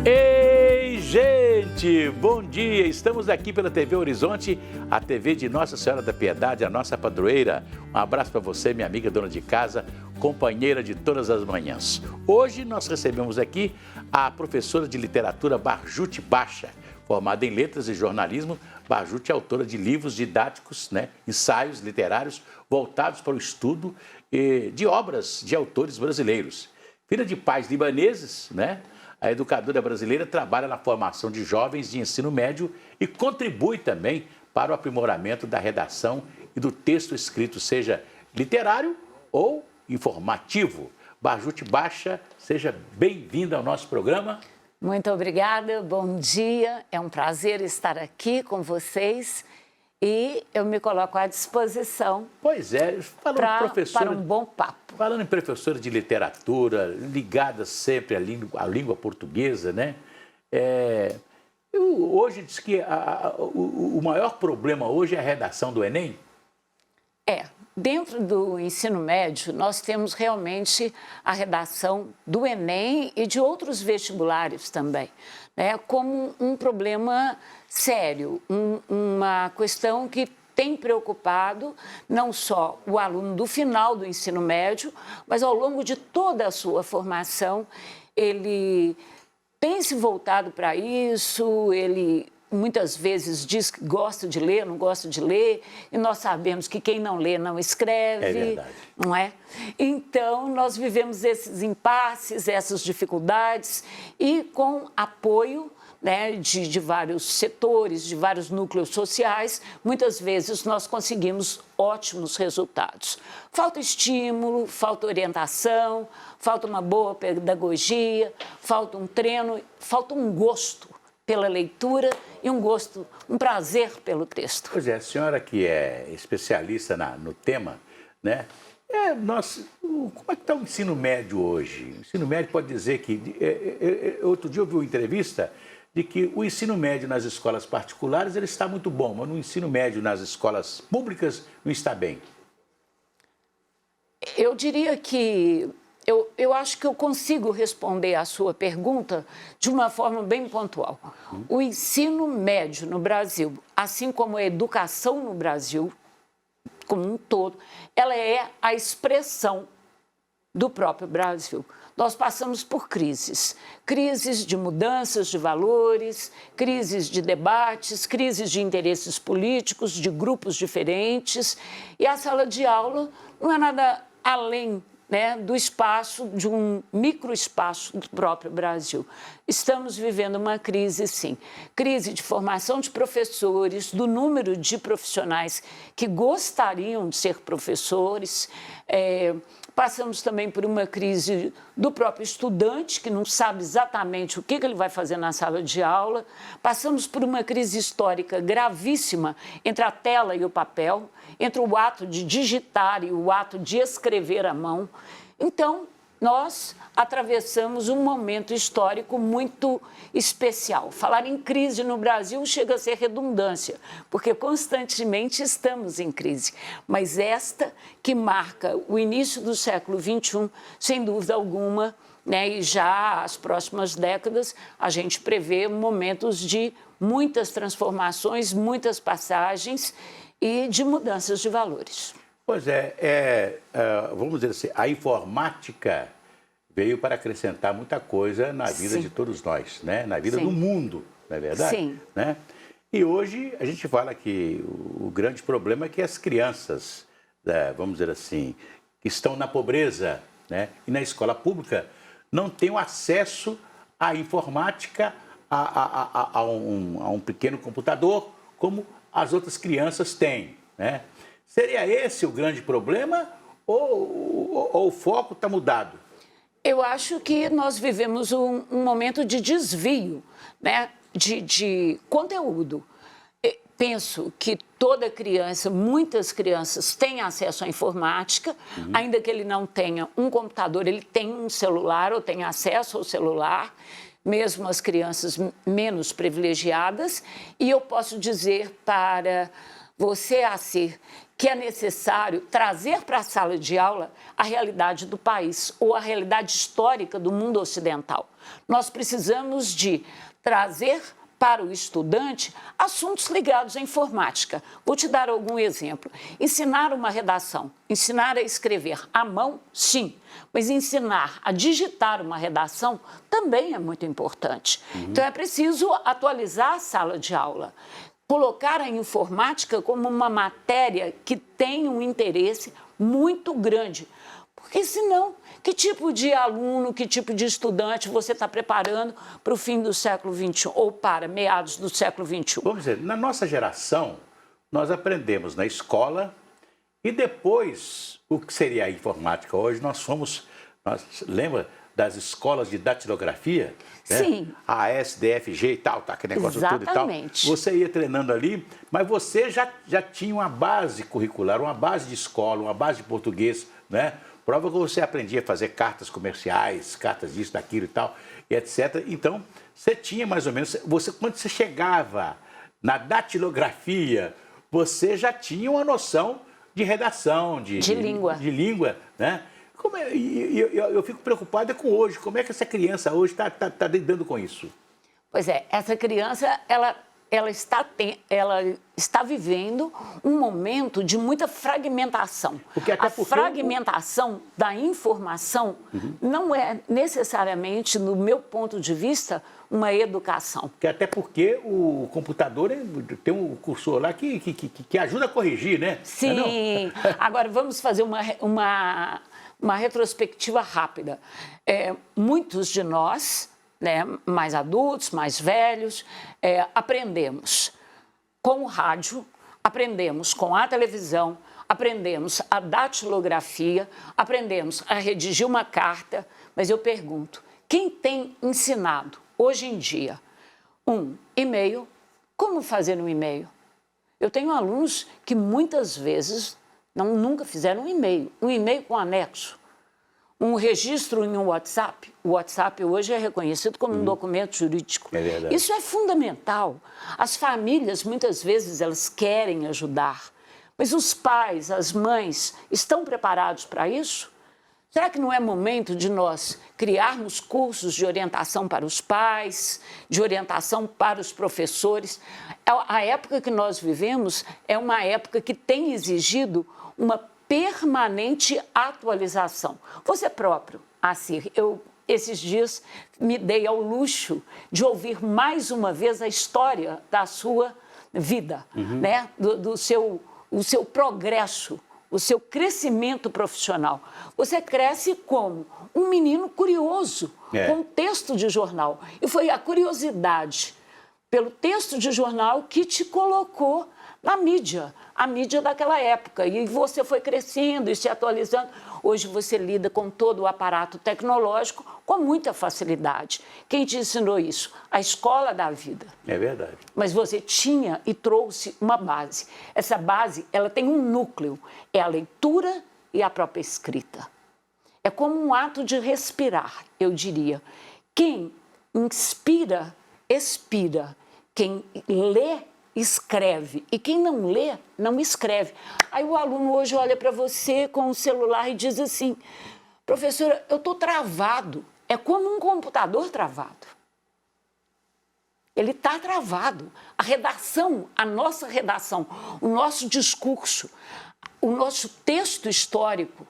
Ei, gente! Bom dia! Estamos aqui pela TV Horizonte, a TV de Nossa Senhora da Piedade, a nossa padroeira. Um abraço para você, minha amiga dona de casa, companheira de todas as manhãs. Hoje nós recebemos aqui a professora de literatura Barjute Bacha, formada em letras e jornalismo. Barjute é autora de livros didáticos, ensaios literários voltados para o estudo de obras de autores brasileiros. Filha de pais libaneses, a educadora brasileira trabalha na formação de jovens de ensino médio e contribui também para o aprimoramento da redação e do texto escrito, seja literário ou informativo. Barjute Bacha, seja bem-vinda ao nosso programa. Muito obrigada, bom dia. É um prazer estar aqui com vocês e eu me coloco à disposição. Pois é, para um bom papo. Falando em professora de literatura, ligada sempre à língua portuguesa, hoje diz que o maior problema hoje é a redação do Enem? Dentro do ensino médio, nós temos realmente a redação do Enem e de outros vestibulares também, como um problema sério, uma questão que tem preocupado não só o aluno do final do ensino médio, mas ao longo de toda a sua formação, ele tem se voltado para isso, ele muitas vezes diz que gosta de ler, não gosta de ler, e nós sabemos que quem não lê não escreve, é verdade. Não é? Então, nós vivemos esses impasses, essas dificuldades, e com apoio de vários setores, de vários núcleos sociais, muitas vezes nós conseguimos ótimos resultados. Falta estímulo, falta orientação, falta uma boa pedagogia, falta um treino, falta um gosto pela leitura e um prazer pelo texto. Pois é, a senhora que é especialista no tema, como é que está o ensino médio hoje? O ensino médio pode dizer que... outro dia eu vi uma entrevista de que o ensino médio nas escolas particulares ele está muito bom, mas no ensino médio nas escolas públicas não está bem. Eu diria que... Eu acho que eu consigo responder à sua pergunta de uma forma bem pontual. O ensino médio no Brasil, assim como a educação no Brasil, como um todo, ela é a expressão do próprio Brasil. Nós passamos por crises de mudanças de valores, crises de debates, crises de interesses políticos, de grupos diferentes, e a sala de aula não é nada além do espaço, de um microespaço do próprio Brasil. Estamos vivendo uma crise, sim. Crise de formação de professores, do número de profissionais que gostariam de ser professores. Passamos também por uma crise do próprio estudante, que não sabe exatamente o que ele vai fazer na sala de aula. Passamos por uma crise histórica gravíssima entre a tela e o papel, entre o ato de digitar e o ato de escrever à mão. Então, nós atravessamos um momento histórico muito especial. Falar em crise no Brasil chega a ser redundância, porque constantemente estamos em crise. Mas esta que marca o início do século XXI, sem dúvida alguma, e já as próximas décadas, a gente prevê momentos de muitas transformações, muitas passagens e de mudanças de valores. Pois vamos dizer assim, a informática veio para acrescentar muita coisa na vida de todos nós, na vida do mundo, não é verdade? Sim. E hoje a gente fala que o grande problema é que as crianças, vamos dizer assim, que estão na pobreza e na escola pública não têm acesso à informática, a um pequeno computador, como as outras crianças têm, Seria esse o grande problema ou o foco está mudado? Eu acho que nós vivemos um momento de desvio de conteúdo. Penso que toda criança, muitas crianças têm acesso à informática, ainda que ele não tenha um computador, ele tem um celular ou tem acesso ao celular, mesmo as crianças menos privilegiadas. E eu posso dizer para você, Acir, que é necessário trazer para a sala de aula a realidade do país ou a realidade histórica do mundo ocidental. Nós precisamos de trazer para o estudante assuntos ligados à informática. Vou te dar algum exemplo. Ensinar uma redação, ensinar a escrever à mão, sim, mas ensinar a digitar uma redação também é muito importante. Então é preciso atualizar a sala de aula, colocar a informática como uma matéria que tem um interesse muito grande. Porque senão, que tipo de aluno, que tipo de estudante você está preparando para o fim do século XXI ou para meados do século XXI? Vamos dizer, na nossa geração, nós aprendemos na escola e depois, o que seria a informática hoje, lembra das escolas de datilografia? Né? Sim. A SDFG e tal, tá, aquele negócio Exatamente. tudo e tal. Você ia treinando ali, mas você já tinha uma base curricular, uma base de escola, uma base de português, né? Prova que você aprendia a fazer cartas comerciais, cartas disso, daquilo e tal, e etc. Então, você tinha mais ou menos... quando você chegava na datilografia, você já tinha uma noção de redação, de língua, né? Eu fico preocupada com hoje. Como é que essa criança hoje está lidando com isso? Pois é, essa criança, ela está vivendo um momento de muita fragmentação. A fragmentação da informação não é necessariamente, no meu ponto de vista, uma educação. Até porque o computador tem um cursor lá que ajuda a corrigir, né? Sim. Agora, vamos fazer uma retrospectiva rápida. Muitos de nós, né, mais adultos, mais velhos, aprendemos com o rádio, aprendemos com a televisão, aprendemos a datilografia, aprendemos a redigir uma carta, mas eu pergunto, quem tem ensinado hoje em dia um e-mail, como fazer um e-mail? Eu tenho alunos que muitas vezes nunca fizeram um e-mail com anexo. Um registro em um WhatsApp, o WhatsApp hoje é reconhecido como um documento jurídico. É verdade. Isso é fundamental. As famílias, muitas vezes, elas querem ajudar, mas os pais, as mães, estão preparados para isso? Será que não é momento de nós criarmos cursos de orientação para os pais, de orientação para os professores? A época que nós vivemos é uma época que tem exigido uma permanente atualização. Você próprio, Assir, eu esses dias me dei ao luxo de ouvir mais uma vez a história da sua vida, né? o seu progresso, o seu crescimento profissional. Você cresce como um menino curioso, com texto de jornal. E foi a curiosidade pelo texto de jornal que te colocou na mídia, a mídia daquela época. E você foi crescendo e se atualizando. Hoje você lida com todo o aparato tecnológico com muita facilidade. Quem te ensinou isso? A escola da vida. É verdade. Mas você tinha e trouxe uma base. Essa base, ela tem um núcleo. É a leitura e a própria escrita. É como um ato de respirar, eu diria. Quem inspira, expira. Quem lê, escreve. E quem não lê, não escreve. Aí o aluno hoje olha para você com o celular e diz assim, professora, eu estou travado. É como um computador travado. Ele está travado. A redação, a nossa redação, o nosso discurso, o nosso texto histórico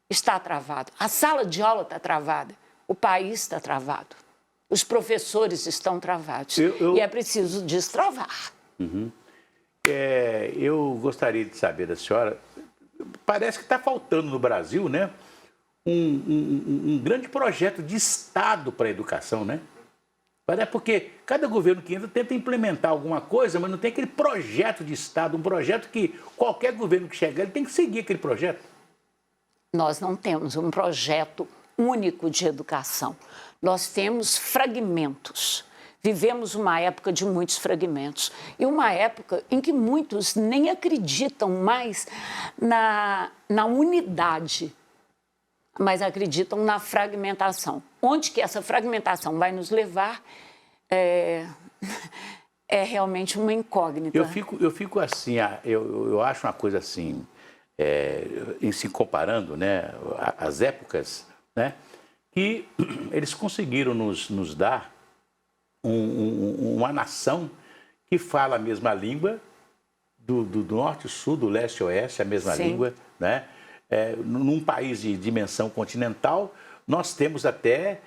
está travado. A sala de aula está travada. O país está travado. Os professores estão travados. E é preciso destravar. Eu gostaria de saber da senhora, parece que está faltando no Brasil, né, um grande projeto de Estado para a educação, né? Parece porque cada governo que entra tenta implementar alguma coisa, mas não tem aquele projeto de Estado, um projeto que qualquer governo que chegar, ele tem que seguir aquele projeto. Nós não temos um projeto único de educação. Nós temos fragmentos. Vivemos uma época de muitos fragmentos e uma época em que muitos nem acreditam mais na unidade, mas acreditam na fragmentação. Onde que essa fragmentação vai nos levar é realmente uma incógnita. Eu fico assim, eu acho uma coisa assim, em se comparando, né, as épocas, né, que eles conseguiram nos dar uma nação que fala a mesma língua, do norte, sul, do leste e oeste, a mesma língua, né? Num país de dimensão continental, nós temos até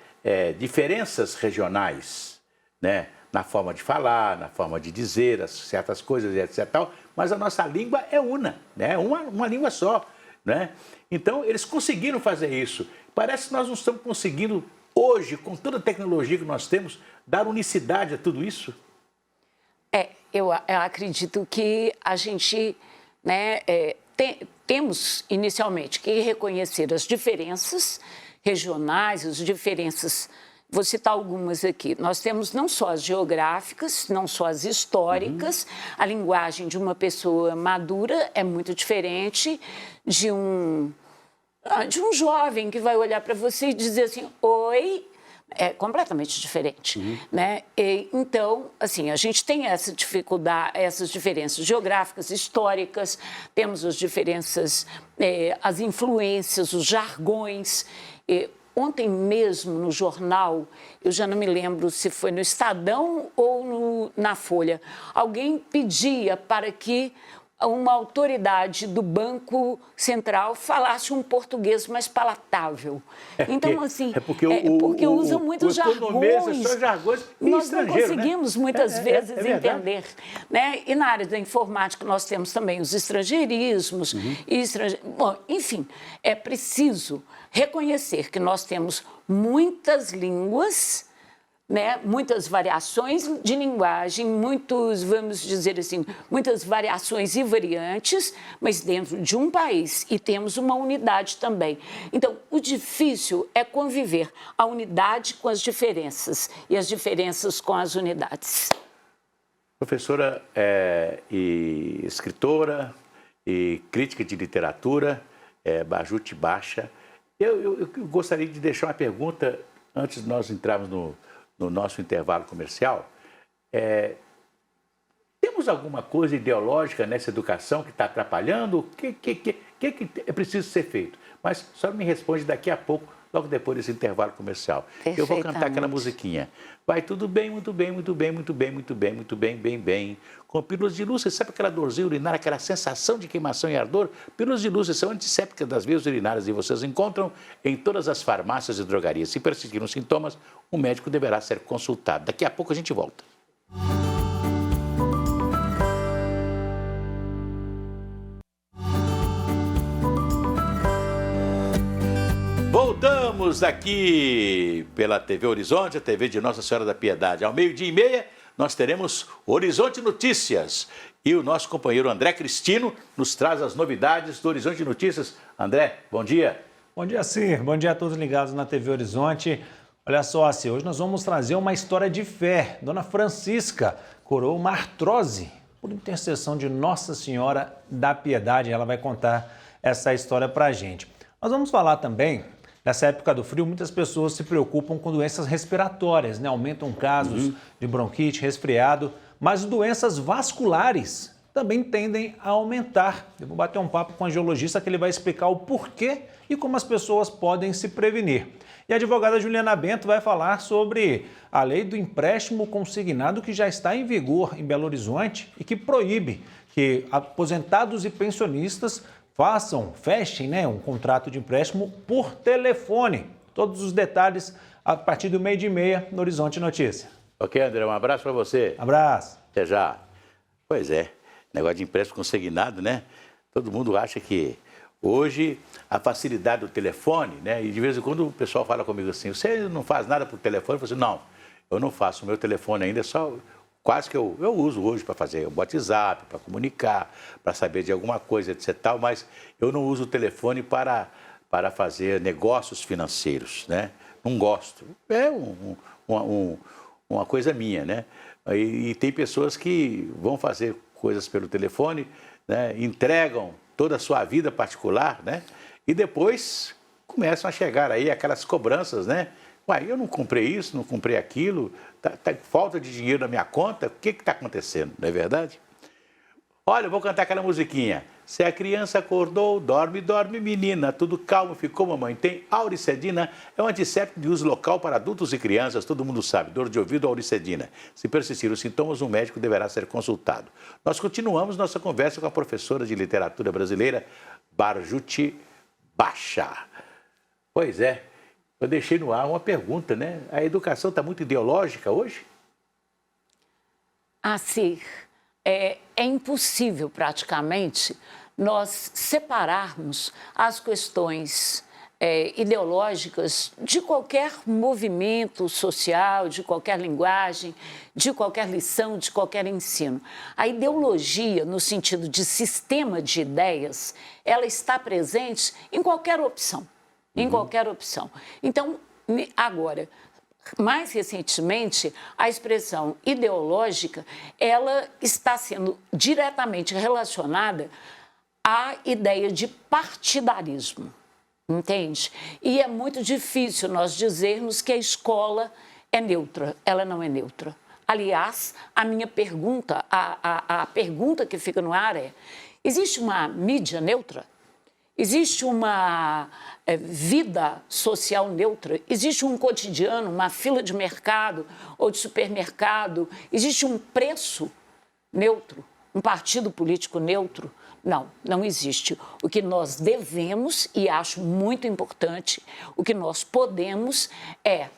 diferenças regionais, né? Na forma de falar, na forma de dizer certas coisas, etc. Mas a nossa língua é una, né? Uma língua só, né? Então, eles conseguiram fazer isso. Parece que nós não estamos conseguindo, hoje, com toda a tecnologia que nós temos, dar unicidade a tudo isso. Eu acredito que a gente, né, temos inicialmente que reconhecer as diferenças regionais, as diferenças, vou citar algumas aqui. Nós temos não só as geográficas, não só as históricas, a linguagem de uma pessoa madura é muito diferente de um jovem que vai olhar para você e dizer assim, oi. É completamente diferente, né? Então, assim, a gente tem essa dificuldade, essas diferenças geográficas, históricas, temos as diferenças, as influências, os jargões. Ontem mesmo, no jornal, eu já não me lembro se foi no Estadão ou na Folha, alguém pedia para que uma autoridade do Banco Central falasse um português mais palatável. Então, assim, porque usam muitos jargões. Nós não conseguimos, né, muitas vezes entender. Né? E na área da informática nós temos também os estrangeirismos. Bom, enfim, é preciso reconhecer que nós temos muitas línguas, né, muitas variações de linguagem, vamos dizer assim, muitas variações e variantes, mas dentro de um país, e temos uma unidade também. Então, o difícil é conviver a unidade com as diferenças e as diferenças com as unidades. Professora e escritora e crítica de literatura, Bajute Bacha, eu gostaria de deixar uma pergunta antes de nós entrarmos no nosso intervalo comercial. Temos alguma coisa ideológica nessa educação que está atrapalhando? O que é preciso ser feito? Mas só me responde daqui a pouco, logo depois desse intervalo comercial. Eu vou cantar aquela musiquinha. Vai tudo bem, muito bem, muito bem, muito bem, muito bem, muito bem, bem, bem. Com pílulas de luz, você sabe aquela dorzinha urinária, aquela sensação de queimação e ardor? Pílulas de luz são antissépticas das vias urinárias e vocês encontram em todas as farmácias e drogarias. Se persistirem os sintomas, o médico deverá ser consultado. Daqui a pouco a gente volta. Voltamos aqui pela TV Horizonte, a TV de Nossa Senhora da Piedade. Ao 12:30, nós teremos Horizonte Notícias. E o nosso companheiro André Cristino nos traz as novidades do Horizonte Notícias. André, bom dia. Bom dia, Cir. Bom dia a todos ligados na TV Horizonte. Olha só, Cir, hoje nós vamos trazer uma história de fé. Dona Francisca curou uma artrose por intercessão de Nossa Senhora da Piedade. Ela vai contar essa história pra gente. Nós vamos falar também, nessa época do frio, muitas pessoas se preocupam com doenças respiratórias, né? Aumentam casos de bronquite, resfriado, mas doenças vasculares também tendem a aumentar. Eu vou bater um papo com o angiologista que ele vai explicar o porquê e como as pessoas podem se prevenir. E a advogada Juliana Bento vai falar sobre a lei do empréstimo consignado que já está em vigor em Belo Horizonte e que proíbe que aposentados e pensionistas fechem, né, um contrato de empréstimo por telefone. Todos os detalhes a partir do 12:30 no Horizonte Notícia. Ok, André, um abraço para você. Abraço. Até já. Pois é, negócio de empréstimo consignado, né? Todo mundo acha que hoje a facilidade do telefone, né? E de vez em quando o pessoal fala comigo assim, você não faz nada por telefone? Eu falo assim, não, eu não faço. O meu telefone ainda é só... Quase que eu uso hoje para fazer o WhatsApp, para comunicar, para saber de alguma coisa, etc. Mas eu não uso o telefone para fazer negócios financeiros, né? Não gosto. É uma coisa minha, né? E tem pessoas que vão fazer coisas pelo telefone, né? Entregam toda a sua vida particular, né? E depois começam a chegar aí aquelas cobranças, né? Uai, eu não comprei isso, não comprei aquilo, tá falta de dinheiro na minha conta, o que está acontecendo, não é verdade? Olha, eu vou cantar aquela musiquinha. Se a criança acordou, dorme, dorme, menina. Tudo calmo ficou, mamãe. Tem auricedina, é um antisséptico de uso local para adultos e crianças. Todo mundo sabe, dor de ouvido, auricedina. Se persistir os sintomas, um médico deverá ser consultado. Nós continuamos nossa conversa com a professora de literatura brasileira, Barjuti Bachar. Pois é, eu deixei no ar uma pergunta, né? A educação está muito ideológica hoje? Assim, é impossível praticamente nós separarmos as questões ideológicas de qualquer movimento social, de qualquer linguagem, de qualquer lição, de qualquer ensino. A ideologia, no sentido de sistema de ideias, ela está presente em qualquer opção, em qualquer opção. Então, agora, mais recentemente, a expressão ideológica, ela está sendo diretamente relacionada à ideia de partidarismo, entende? E é muito difícil nós dizermos que a escola é neutra, ela não é neutra. Aliás, a minha pergunta, a pergunta que fica no ar é, existe uma mídia neutra? Existe uma vida social neutra? Existe um cotidiano, uma fila de mercado ou de supermercado? Existe um preço neutro? Um partido político neutro? Não, não existe. O que nós devemos, e acho muito importante, o que nós podemos é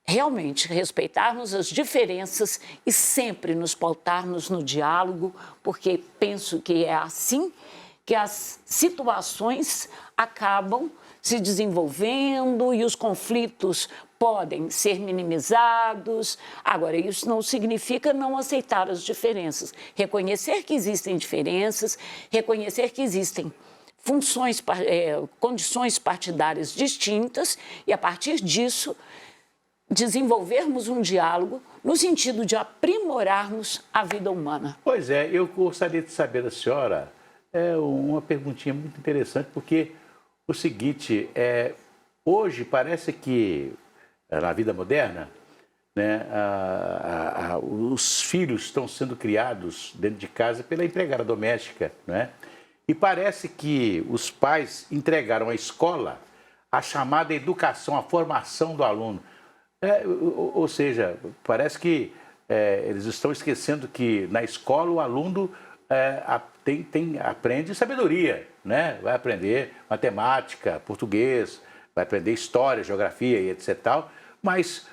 realmente respeitarmos as diferenças e sempre nos pautarmos no diálogo, porque penso que é assim que as situações acabam se desenvolvendo e os conflitos podem ser minimizados. Agora, isso não significa não aceitar as diferenças. Reconhecer que existem diferenças, reconhecer que existem funções, condições partidárias distintas e, a partir disso, desenvolvermos um diálogo no sentido de aprimorarmos a vida humana. Pois é, eu gostaria de saber da senhora uma perguntinha muito interessante, porque o seguinte, hoje parece que na vida moderna, né, os filhos estão sendo criados dentro de casa pela empregada doméstica, né? E parece que os pais entregaram à escola a chamada educação, a formação do aluno. Ou seja, parece que eles estão esquecendo que na escola o aluno aprende sabedoria, né? Vai aprender matemática, português, vai aprender história, geografia e etc. Tal, mas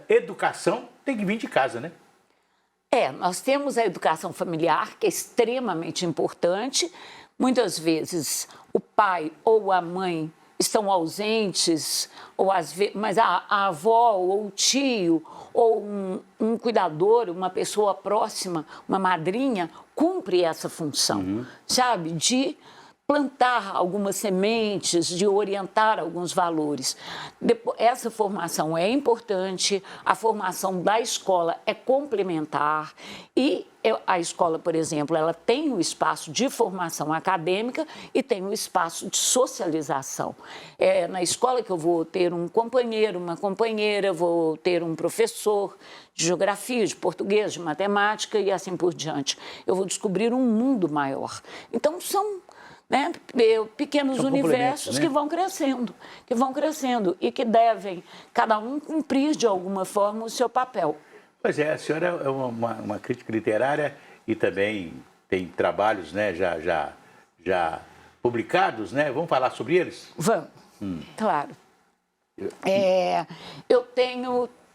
educação tem que vir de casa, né? Nós temos a educação familiar, que é extremamente importante. Muitas vezes o pai ou a mãe estão ausentes, mas a avó ou o tio ou um cuidador, uma pessoa próxima, uma madrinha, cumpre essa função, sabe? De plantar algumas sementes, de orientar alguns valores. Essa formação é importante, a formação da escola é complementar e a escola, por exemplo, ela tem um espaço de formação acadêmica e tem um espaço de socialização. Na escola que eu vou ter um companheiro, uma companheira, vou ter um professor de geografia, de português, de matemática e assim por diante. Eu vou descobrir um mundo maior. Então, são pequenos universos, né, que vão crescendo e que devem, cada um, cumprir de alguma forma o seu papel. Pois é, a senhora é uma crítica literária e também tem trabalhos, né, já publicados, né? Vamos falar sobre eles? Vamos, claro.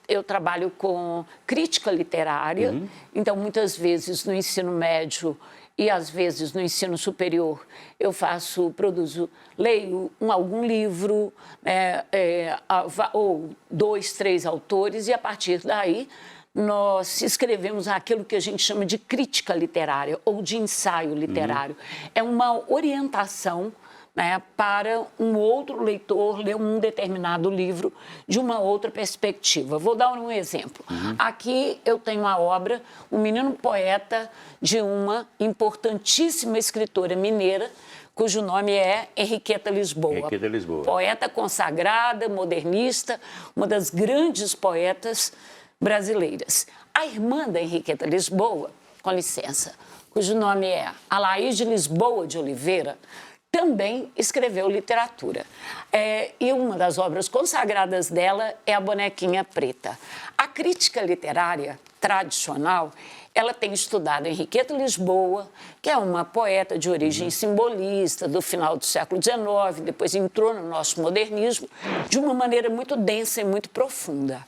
Eu trabalho com crítica literária, então muitas vezes no ensino médio e às vezes no ensino superior eu leio algum livro, ou 2, 3 autores, e a partir daí nós escrevemos aquilo que a gente chama de crítica literária ou de ensaio literário. É uma orientação, né, para um outro leitor ler um determinado livro de uma outra perspectiva. Vou dar um exemplo. Aqui eu tenho a obra O Menino Poeta, de uma importantíssima escritora mineira, cujo nome é Henriqueta Lisboa. Henriqueta Lisboa. Poeta consagrada, modernista, uma das grandes poetas brasileiras. A irmã da Henriqueta Lisboa, com licença, cujo nome é Alaide Lisboa de Oliveira, também escreveu literatura. E uma das obras consagradas dela é A Bonequinha Preta. A crítica literária tradicional, ela tem estudado Henriqueta Lisboa, que é uma poeta de origem simbolista do final do século XIX, depois entrou no nosso modernismo, de uma maneira muito densa e muito profunda.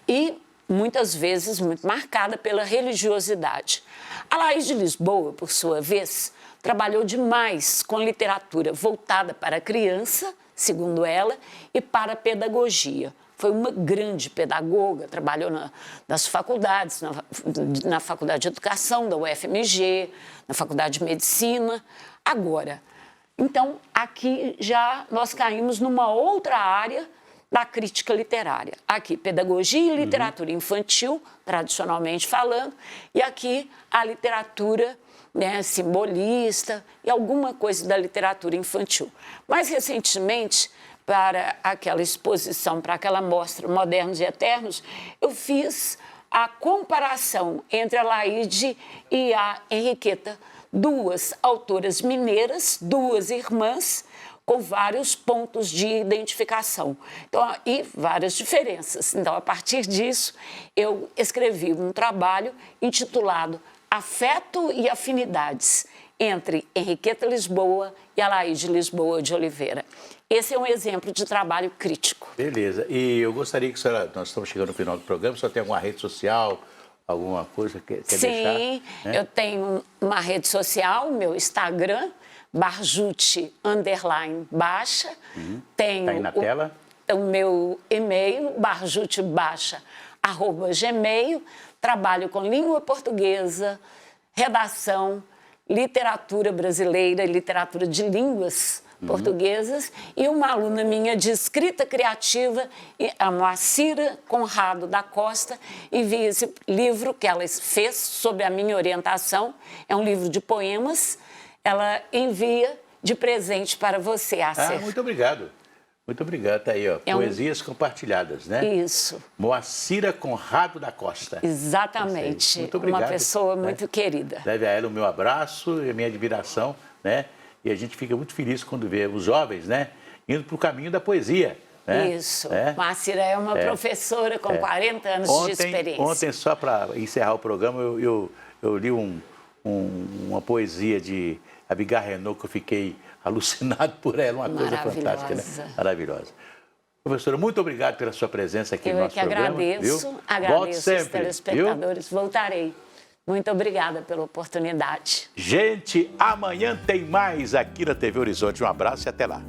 E muitas vezes muito marcada pela religiosidade. Alaide Lisboa, por sua vez, trabalhou demais com literatura voltada para a criança, segundo ela, e para a pedagogia. Foi uma grande pedagoga, trabalhou nas faculdades, na Faculdade de Educação da UFMG, na Faculdade de Medicina. Agora, então, aqui já nós caímos numa outra área da crítica literária. Aqui, pedagogia e literatura infantil, tradicionalmente falando, e aqui a literatura, né, simbolista e alguma coisa da literatura infantil. Mais recentemente, para aquela exposição, para aquela mostra Modernos e Eternos, eu fiz a comparação entre a Alaide e a Henriqueta, duas autoras mineiras, duas irmãs, com vários pontos de identificação, então, e várias diferenças. Então, a partir disso, eu escrevi um trabalho intitulado Afeto e Afinidades, entre Henriqueta Lisboa e Alaide Lisboa de Oliveira. Esse é um exemplo de trabalho crítico. Beleza. E eu gostaria que a senhora, nós estamos chegando no final do programa, a senhora tem alguma rede social, alguma coisa que quer deixar? Sim, né? Eu tenho uma rede social, meu Instagram, barjute_baixa. Tenho Tá aí na tela? O meu e-mail, barjutebaixa@gmail. Trabalho com língua portuguesa, redação, literatura brasileira e literatura de línguas portuguesas. E uma aluna minha de escrita criativa, a Moacira Conrado da Costa, envia esse livro que ela fez sob a minha orientação. É um livro de poemas. Ela envia de presente para você, Acer. Muito obrigado. Muito obrigado. Tá aí, ó. Poesias compartilhadas, né? Isso. Moacira Conrado da Costa. Exatamente. Muito obrigado. Uma pessoa muito querida. Leve a ela o meu abraço e a minha admiração, né? E a gente fica muito feliz quando vê os jovens, né? Indo para o caminho da poesia. Né? Isso. Moacira é uma professora com 40 anos de experiência. Ontem, só para encerrar o programa, eu li uma poesia de Abigail Renault que eu fiquei alucinado por ela, uma coisa fantástica, né? Maravilhosa. Professora, muito obrigado pela sua presença aqui no nosso programa. Eu que agradeço, agradeço aos telespectadores, voltarei. Muito obrigada pela oportunidade. Gente, amanhã tem mais aqui na TV Horizonte. Um abraço e até lá.